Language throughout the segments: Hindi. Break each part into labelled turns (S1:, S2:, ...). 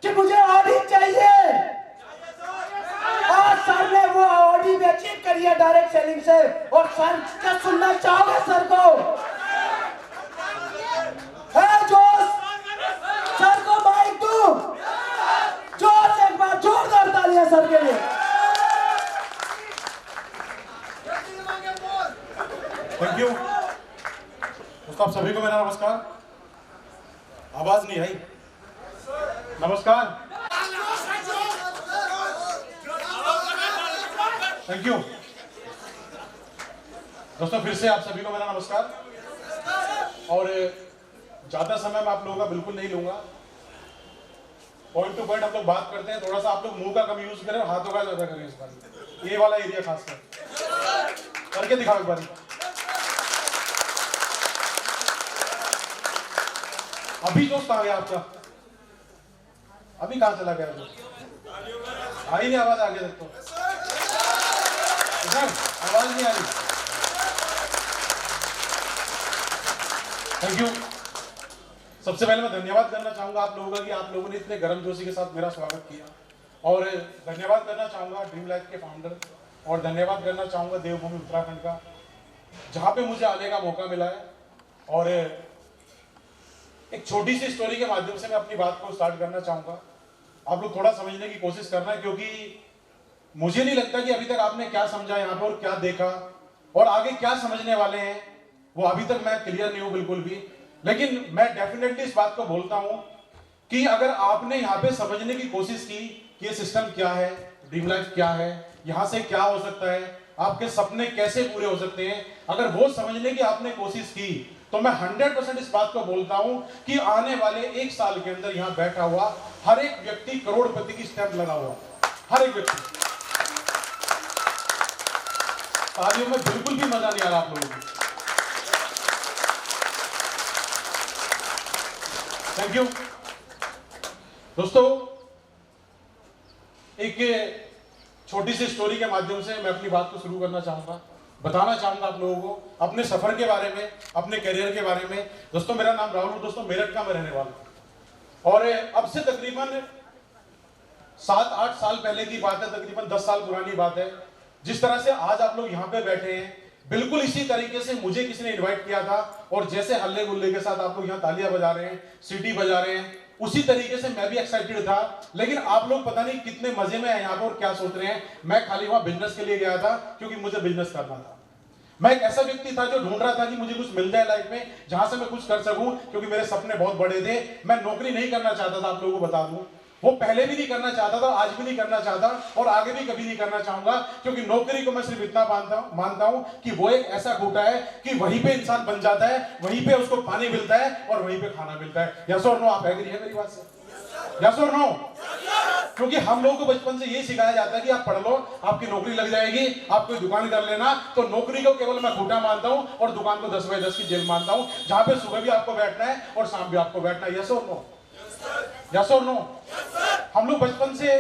S1: कि मुझे ऑडी चाहिए, और सर ने वो ऑडी भी अचीव करी है डायरेक्ट सेलिंग से। और सर क्या सुनना चाहोगे सर को? है जोश? सर को माइक दो, जोश, एक बार जोरदार तालियां सर के लिए।
S2: थैंक यू दोस्तों, आप सभी को मेरा नमस्कार। आवाज नहीं आई, नमस्कार, थैंक यू दोस्तों, फिर से आप सभी को मेरा नमस्कार। और ज्यादा समय मैं आप लोगों का बिल्कुल नहीं लूंगा, पॉइंट टू पॉइंट हम लोग बात करते हैं। थोड़ा सा आप लोग मुंह का कम यूज करें, हाथों का ज्यादा करें। इस बार ये वाला एरिया खासकर करके दिखाओ एक बार। अभी दोस्त आ गया आपका, अभी कहां चला गया जो? आई नहीं आवाज, आ गया देखो, आवाज नहीं आ रही। Thank you. सबसे पहले मैं धन्यवाद करना चाहूंगा आप लोगों का कि आप लोगों ने इतने गर्मजोशी के साथ मेरा स्वागत किया। और धन्यवाद करना चाहूंगा ड्रीम लाइफ के फाउंडर, और धन्यवाद करना चाहूंगा देवभूमि उत्तराखंड का, जहां पे मुझे आने का मौका मिला है। और एक छोटी सी स्टोरी के माध्यम से मैं अपनी बात को स्टार्ट करना चाहूंगा। आप लोग थोड़ा समझने की कोशिश करना है, क्योंकि मुझे नहीं लगता कि अभी तक आपने क्या समझा यहाँ पर और क्या देखा और आगे क्या समझने वाले हैं, वो अभी तक मैं क्लियर नहीं हूं बिल्कुल भी। लेकिन मैं डेफिनेटली इस बात को बोलता हूं कि अगर आपने यहाँ पे समझने की कोशिश की कि ये सिस्टम क्या है, ड्रीम लाइफ क्या है, यहाँ से क्या हो सकता है, आपके सपने कैसे पूरे हो सकते हैं, अगर वो समझने की आपने कोशिश की, तो मैं 100% इस बात को बोलता हूं कि आने वाले 1 साल के अंदर यहां बैठा हुआ हर एक व्यक्ति करोड़पति की स्टैंप लगा हुआ, हर एक व्यक्ति। तालियों में बिल्कुल भी मजा नहीं आ रहा आप लोगों को। थैंक यू दोस्तों, एक छोटी सी स्टोरी के माध्यम से मैं अपनी बात को शुरू करना चाहूंगा। बताना चाहूंगा आप लोगों को अपने सफर के बारे में, अपने करियर के बारे में। दोस्तों मेरा नाम राहुल, दोस्तों मेरठ का मैं रहने वाला हूं। और अब से तकरीबन 7-8 साल पहले की बात है, तकरीबन 10 साल पुरानी बात है। जिस तरह से आज आप लोग यहाँ पे बैठे हैं, बिल्कुल इसी तरीके से मुझे किसी ने इन्वाइट किया था, और जैसे हल्ले गुल्ले के साथ आप लोग यहाँ तालियां बजा रहे हैं, सीटी बजा रहे हैं, उसी तरीके से मैं भी एक्साइटेड था। लेकिन आप लोग पता नहीं कितने मजे में हैं यहाँ पर और क्या सोच रहे हैं। मैं खाली वहां बिजनेस के लिए गया था, क्योंकि मुझे बिजनेस करना था। मैं एक ऐसा व्यक्ति था जो ढूंढ रहा था कि मुझे कुछ मिल जाए लाइफ में, जहां से मैं कुछ कर सकूं, क्योंकि मेरे सपने बहुत बड़े थे। मैं नौकरी नहीं करना चाहता था, आप लोगों को बता दूं, वो पहले भी नहीं करना चाहता था, आज भी नहीं करना चाहता, और आगे भी कभी नहीं करना चाहूंगा। क्योंकि नौकरी को मैं सिर्फ इतना मानता हूं कि वो एक ऐसा खूंटा है कि वहीं पे इंसान बन जाता है, वहीं पे उसको पानी मिलता है और वहीं पे खाना मिलता है। यस और नो, आप एग्री है मेरी बात से? यस और नो? क्योंकि हम लोगों को बचपन से ये सिखाया जाता है कि आप पढ़ लो, आपकी नौकरी लग जाएगी, आप कोई दुकान कर लेना। तो नौकरी को केवल मैं खूंटा मानता हूं, और दुकान को 10 बजे 10 की जेल मानता हूं, जहां पे सुबह भी आपको बैठना है और शाम भी आपको बैठना है। यस और नो? यस और नो? हम लोग बचपन से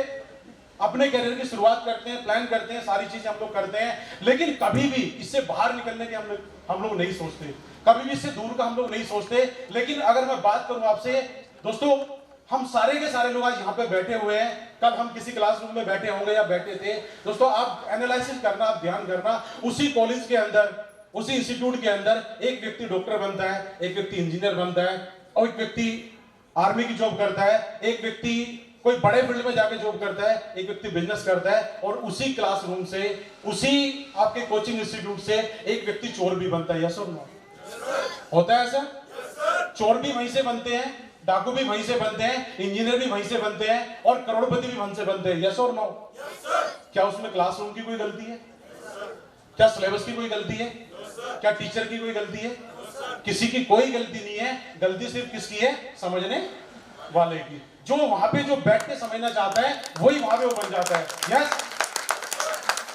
S2: अपने करियर की शुरुआत करते हैं, प्लान करते हैं, सारी चीजें हम लोग करते हैं, लेकिन कभी भी इससे बाहर निकलने की हम लोग नहीं सोचते, कभी भी इससे दूर का हम लोग नहीं सोचते। लेकिन अगर मैं बात करूं आपसे दोस्तों, हम सारे के सारे लोग आज यहाँ पे बैठे हुए हैं, कल हम किसी क्लासरूम में बैठे होंगे या बैठे थे। दोस्तों आप एनालिसिस करना, आप ध्यान करना, उसी कॉलेज के अंदर, उसी इंस्टीट्यूट के अंदर एक व्यक्ति डॉक्टर बनता है, एक व्यक्ति इंजीनियर बनता है, और एक व्यक्ति आर्मी की जॉब करता है, एक व्यक्ति कोई बड़े फील्ड में जाके जॉब करता है, एक व्यक्ति बिजनेस करता है, और उसी क्लासरूम से, उसी आपके कोचिंग इंस्टीट्यूट से एक व्यक्ति चोर भी बनता है। यस और नो? होता है ऐसा? चोर भी वहीं से बनते हैं, डाकू भी वहीं से बनते हैं, इंजीनियर भी वहीं से बनते हैं, और करोड़पति भी वहीं से बनते हैं। यस और नो? क्या उसमें क्लासरूम की कोई गलती है? क्या सिलेबस की कोई गलती है? क्या टीचर की कोई गलती है? किसी की कोई गलती नहीं है। गलती सिर्फ किसकी है? समझने वाले की। जो वहां पे जो बैठ के समझना चाहता है, वही वहां पे वो बन जाता है। यस,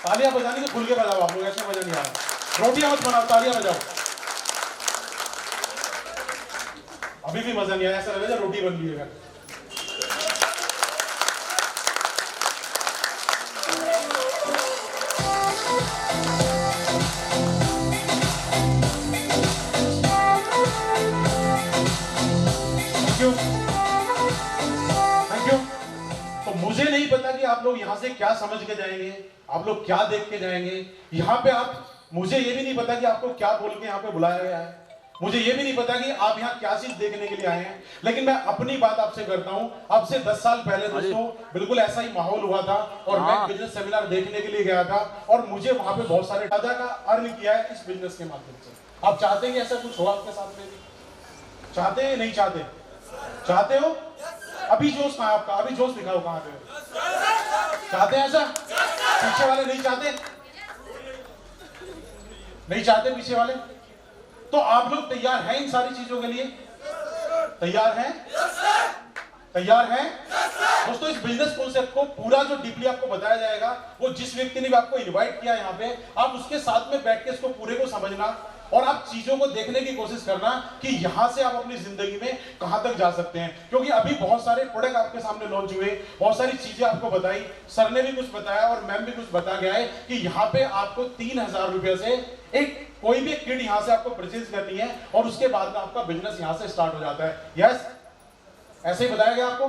S2: तालियां बजानी तो खुल के बजाओ आप लोग, ऐसे मजा नहीं आ रहा। रोटियां मत बनाओ, तालियां बजाओ। अभी भी मजा नहीं आया, ऐसा लगे रोटी बन गई है। Thank you. आप लोग यहाँ से क्या समझ के जाएंगे, आप लोग क्या देख के जाएंगे। यहाँ पे आप, मुझे ये भी नहीं पता कि आपको क्या बोल के यहाँ पे बुलाया गया है, मुझे ये भी नहीं पता कि आप यहाँ क्या चीज देखने के लिए आए हैं। लेकिन मैं अपनी बात आपसे करता हूँ। अब से 10 साल पहले दोस्तों बिल्कुल ऐसा ही माहौल हुआ था और मैं बिजनेस सेमिनार देखने के लिए गया था और मुझे वहां पे बहुत सारे दादा का अर्न किया है इस बिजनेस के माध्यम से। आप चाहते हैं कि ऐसा कुछ हो आपके साथ में भी? चाहते हैं नहीं चाहते? चाहते हो? अभी जोश कहाँ आपका? अभी जोश दिखाओ कहाँ पे हो? चाहते हैं ऐसा? पीछे वाले नहीं चाहते? नहीं चाहते पीछे वाले? तो आप लोग तैयार हैं इन सारी चीजों के लिए? तैयार हैं? तैयार हैं? दोस्तों इस बिजनेस कॉन्सेप्ट को पूरा जो डीपली आपको बताया जाएगा, वो जिस व्यक्ति ने भी आपको इनवाइट किया यहाँ पे, आप उसके साथ में बैठ के इसको पूरे को समझना और आप चीजों को देखने की कोशिश करना कि यहां से आप अपनी जिंदगी में कहां तक जा सकते हैं। क्योंकि अभी बहुत सारे प्रोडक्ट आपके सामने लॉन्च हुए, बहुत सारी चीजें आपको बताई, सर ने भी कुछ बताया और मैम भी कुछ बता गया है कि यहाँ पे आपको 3000 रुपए से एक कोई भी किट यहां से आपको परचेज करनी है और उसके बाद में आपका बिजनेस यहां से स्टार्ट हो जाता है। यस, ऐसे ही बताया गया आपको।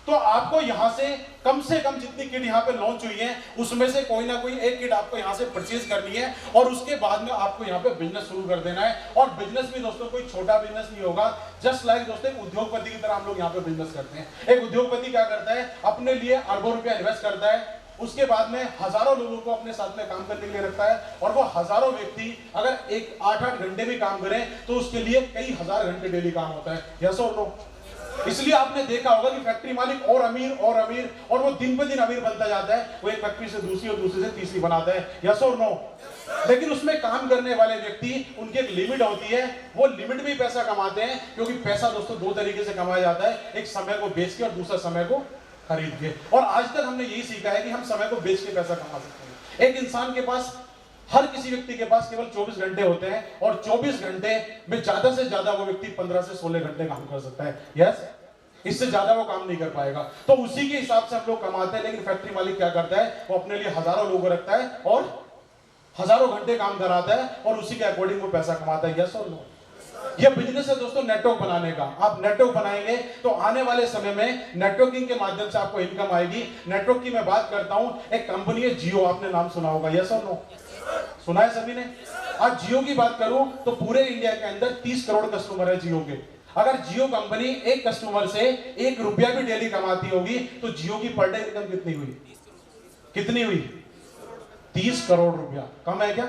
S2: तो आपको यहां से कम जितनी किट यहां पे लॉन्च हुई है उसमें से कोई ना कोई एक किट आपको यहां से परचेज करनी है और उसके बाद में आपको यहां पे बिजनेस शुरू कर देना है। और बिजनेस भी दोस्तों कोई छोटा बिजनेस नहीं होगा। जस्ट लाइक दोस्तों उद्योगपति की तरह हम लोग यहां पे बिजनेस करते हैं। एक उद्योगपति क्या करता है, अपने लिए अरबों रुपया इन्वेस्ट करता है, उसके बाद में हजारों लोगों को अपने साथ में काम करने के लिए रखता है और वो हजारों व्यक्ति अगर 8-8 घंटे भी काम करें तो उसके लिए कई हजार घंटे डेली काम होता है। यस और नो? इसलिए आपने देखा होगा कि फैक्ट्री मालिक और अमीर और वो दिन पे दिन अमीर बनता जाता है। वो एक फैक्ट्री से दूसरी और दूसरी से तीसरी बनाता है। यस और नो? लेकिन उसमें काम करने वाले व्यक्ति, उनकी एक लिमिट होती है, वो लिमिट में पैसा कमाते हैं। क्योंकि पैसा दोस्तों दो तरीके से कमाया जाता है, एक समय को बेच के और दूसरा समय को खरीद के। और आज तक हमने यही सीखा है कि हम समय को बेच के पैसा कमा सकते हैं। एक इंसान के पास, हर किसी व्यक्ति के पास केवल 24 घंटे होते हैं और 24 घंटे में ज्यादा से ज्यादा वो व्यक्ति 15 से 16 घंटे काम कर सकता है। यस, इससे ज्यादा वो काम नहीं कर पाएगा। तो उसी के हिसाब से हम लोग कमाते हैं। लेकिन फैक्ट्री मालिक क्या करता है, वो अपने लिए हजारों लोगों रखता है और हजारों घंटे काम कराता है और उसी के अकॉर्डिंग वो पैसा कमाता है। यस और नो? ये बिजनेस है दोस्तों नेटवर्क बनाने का। आप नेटवर्क बनाएंगे तो आने वाले समय में नेटवर्किंग के माध्यम से आपको इनकम आएगी। नेटवर्क की मैं बात करता हूं, एक कंपनी है जियो, आपने नाम सुना होगा। यस और नो? सुना है सभी ने? आज जियो की बात करूं तो पूरे इंडिया के अंदर 30 करोड़ कस्टमर है जियो के। अगर जियो कंपनी एक कस्टमर से 1 रुपया भी डेली कमाती होगी तो जियो की पर डे इनकम कितनी हुई? कितनी हुई? 30 करोड़ रुपया। कम है क्या?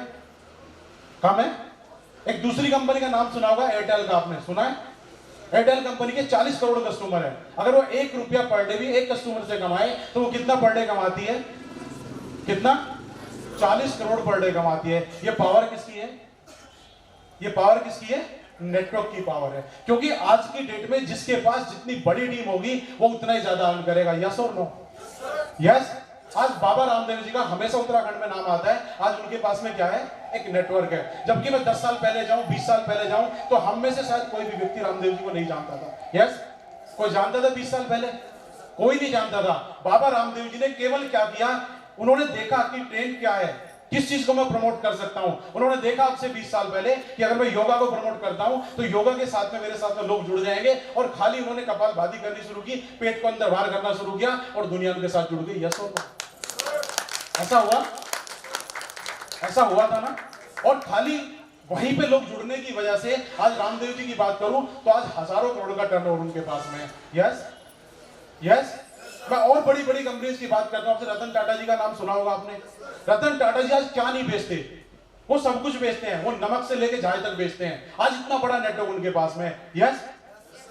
S2: कम है? एक दूसरी कंपनी का नाम सुना होगा, एयरटेल का, आपने सुना है? एयरटेल कंपनी के 40 करोड़ कस्टमर है। अगर वो 1 रुपया पर डे भी एक कस्टमर से कमाए तो वो कितना पर डे कमाती है? कितना? 40 करोड़ पर डे कमाती है। ये पावर किसकी है? ये पावर किसकी है? नेटवर्क की पावर है। क्योंकि आज की डेट में जिसके पास जितनी बड़ी टीम होगी वो उतना ही ज्यादा अर्न करेगा। यस और नो? यस। आज बाबा रामदेव जी का हमेशा उत्तराखंड में नाम आता है। आज उनके पास में क्या है? एक नेटवर्क है। जबकि मैं 10 साल पहले जाऊं, 20 साल पहले जाऊं तो हम में से शायद कोई भी व्यक्ति रामदेव जी को नहीं जानता था। यस? कोई जानता था 20 साल पहले? कोई नहीं जानता था। बाबा रामदेव जी ने केवल क्या किया, उन्होंने देखा कि ट्रेंड क्या है, किस चीज को मैं प्रमोट कर सकता हूं। उन्होंने देखा आपसे 20 साल पहले कि अगर मैं योगा को प्रमोट करता हूं तो योगा के साथ में मेरे साथ में लोग जुड़ जाएंगे और खाली उन्होंने कपालभाति करनी शुरू की, पेट को अंदर बाहर करना शुरू किया और दुनिया उनके साथ जुड़ गई। यस और नो? ऐसा हुआ? ऐसा हुआ था ना? और खाली वहीं पे लोग जुड़ने की वजह से आज रामदेव जी की बात करूं तो आज हजारों करोड़ का टर्नओवर उनके पास में है। यस? यस? मैं और बड़ी बड़ी कंपनीज की बात करता हूं आपसे। रतन टाटा जी का नाम सुना होगा आपने। रतन टाटा जी आज क्या नहीं बेचते? वो सब कुछ बेचते हैं। वो नमक से लेके चाय तक बेचते हैं। आज इतना बड़ा नेटवर्क उनके पास में। यस?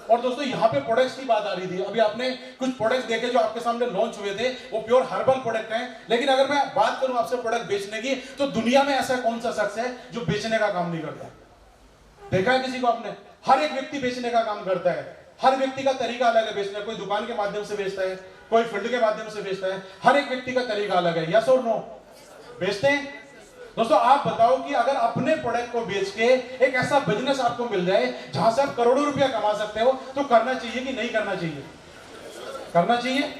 S2: और दोस्तों यहाँ पे प्रोडक्ट्स की बात आ रही थी। अभी आपने कुछ प्रोडक्ट्स देखे जो आपके सामने लॉन्च हुए थे, वो प्योर हर्बल प्रोडक्ट हैं। लेकिन अगर मैं बात करूं आपसे प्रोडक्ट बेचने की तो दुनिया में ऐसा कौन सा शख्स है जो बेचने का काम नहीं करता? देखा है किसी को आपने? हर एक व्यक्ति बेचने का काम करता है। हर व्यक्ति का तरीका अलग है बेचने। कोई दुकान के माध्यम से बेचता है, कोई फील्ड के माध्यम से बेचता है। हर एक व्यक्ति का तरीका अलग है। यस और नो? बेचते हैं। दोस्तों आप बताओ कि अगर अपने प्रोडक्ट को बेच के एक ऐसा बिजनेस आपको मिल जाए जहां से आप करोड़ों रुपया कमा सकते हो तो करना चाहिए कि नहीं करना चाहिए? करना चाहिए।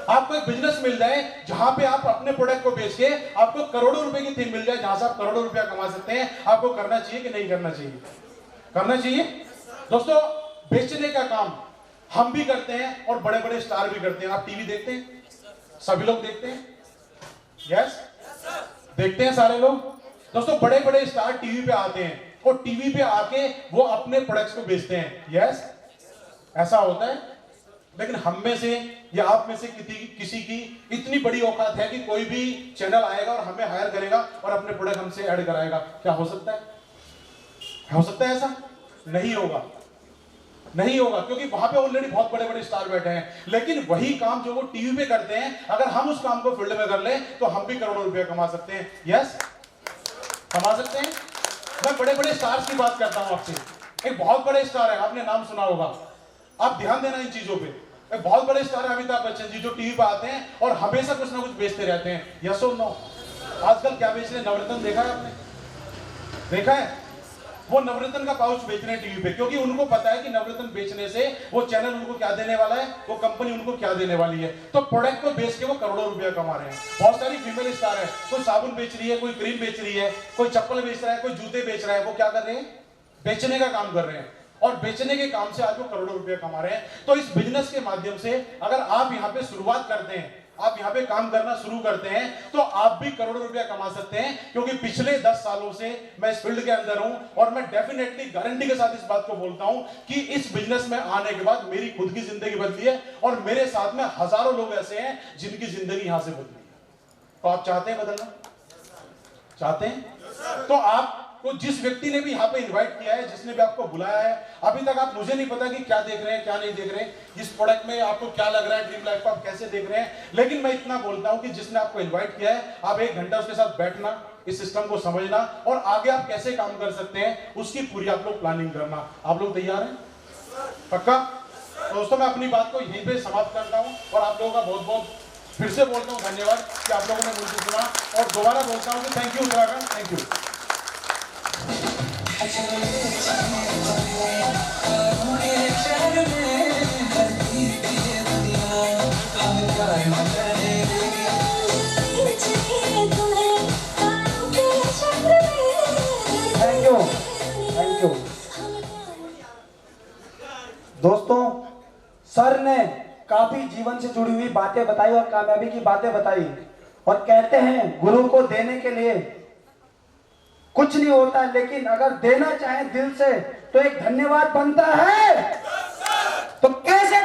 S2: आपको एक बिजनेस मिल जाए जहां पे आप अपने प्रोडक्ट को बेच के आपको करोड़ों रुपए की थीम मिल जाए जहां से आप करोड़ों रुपया कमा सकते हैं, आपको करना चाहिए कि नहीं करना चाहिए? करना चाहिए। दोस्तों बेचने का काम हम भी करते हैं और बड़े बड़े स्टार भी करते हैं। आप टीवी देखते हैं? सभी लोग देखते हैं? यस, देखते हैं सारे लोग। दोस्तों बड़े बड़े स्टार टीवी पे आते हैं और टीवी पे आके वो अपने प्रोडक्ट्स को बेचते हैं। यस, ऐसा होता है। लेकिन हम में से या आप में से किसी की इतनी बड़ी औकात है कि कोई भी चैनल आएगा और हमें हायर करेगा और अपने प्रोडक्ट हमसे ऐड कराएगा? क्या हो सकता है? हो सकता है ऐसा? नहीं होगा, नहीं होगा, क्योंकि वहां पे ऑलरेडी बहुत बड़े बड़े स्टार बैठे हैं। लेकिन वही काम जो वो टीवी पे करते हैं, अगर हम उस काम को फील्ड में कर लें तो हम भी करोड़ों रुपए कमा सकते हैं। यस, कमा सकते हैं। मैं बड़े बड़े स्टार्स की बात करता हूं आपसे। एक बहुत बड़े स्टार है, आपने नाम सुना होगा, आप ध्यान देना इन चीजों पे। एक बहुत बड़े स्टार है अमिताभ बच्चन जी, जो टीवी पे आते हैं और हमेशा कुछ ना कुछ बेचते रहते हैं। यस और नो? आजकल क्या बेच रहे हैं? नवरत्न देखा है आपने? देखा है? वो नवरत्न का पाउच बेच रहे हैं टीवी पे, क्योंकि उनको पता है कि नवरत्न बेचने से वो चैनल उनको क्या देने वाला है, वो कंपनी उनको क्या देने वाली है। तो प्रोडक्ट को बेच के वो करोड़ों रुपया कमा रहे हैं। बहुत सारी फीमेल स्टार है, कोई साबुन बेच रही है, कोई क्रीम बेच रही है, कोई चप्पल बेच रहा है, कोई जूते बेच रहा है। वो क्या कर रहे हैं? बेचने का काम कर रहे हैं, और बेचने के काम से आज वो करोड़ों रुपया कमा रहे हैं। तो इस बिजनेस के माध्यम से अगर आप यहाँ पे शुरुआत करते हैं, आप यहाँ पे काम करना शुरू करते हैं, तो आप भी करोड़ों रुपया कमा सकते हैं। क्योंकि पिछले 10 सालों से मैं इस फील्ड के अंदर हूं और मैं डेफिनेटली गारंटी के साथ इस बात को बोलता हूं कि इस बिजनेस में आने के बाद मेरी खुद की जिंदगी बदली है और मेरे साथ में हजारों लोग ऐसे हैं जिनकी जिंदगी यहां से बदली है। तो आप चाहते हैं बदलना? चाहते हैं? तो आप तो जिस व्यक्ति ने भी यहाँ पे इनवाइट किया है, जिसने भी आपको बुलाया है, अभी तक आप मुझे नहीं पता कि क्या देख रहे हैं क्या नहीं देख रहे हैं, इस प्रोडक्ट में आपको क्या लग रहा है, ड्रीम लाइफ को आप कैसे देख रहे हैं। लेकिन मैं इतना बोलता हूं कि जिसने आपको इनवाइट किया है, आप 1 घंटा उसके साथ बैठना, इस सिस्टम को समझना और आगे आप कैसे काम कर सकते हैं उसकी पूरी आप लोग प्लानिंग करना। आप लोग तैयार हैं? पक्का? तो दोस्तों मैं अपनी बात को यहीं पे समाप्त करता हूं और आप लोगों का बहुत बहुत फिर से बोलता हूं धन्यवाद कि आप लोगों ने मुझे सुना, और दोबारा बोलता हूं कि thank you Uttarakhand, thank you.
S1: Thank you. दोस्तों सर ने काफी जीवन से जुड़ी हुई बातें बताई और कामयाबी की बातें बताई, और कहते हैं गुरु को देने के लिए कुछ नहीं होता, लेकिन अगर देना चाहे दिल से तो एक धन्यवाद बनता है। तो कैसे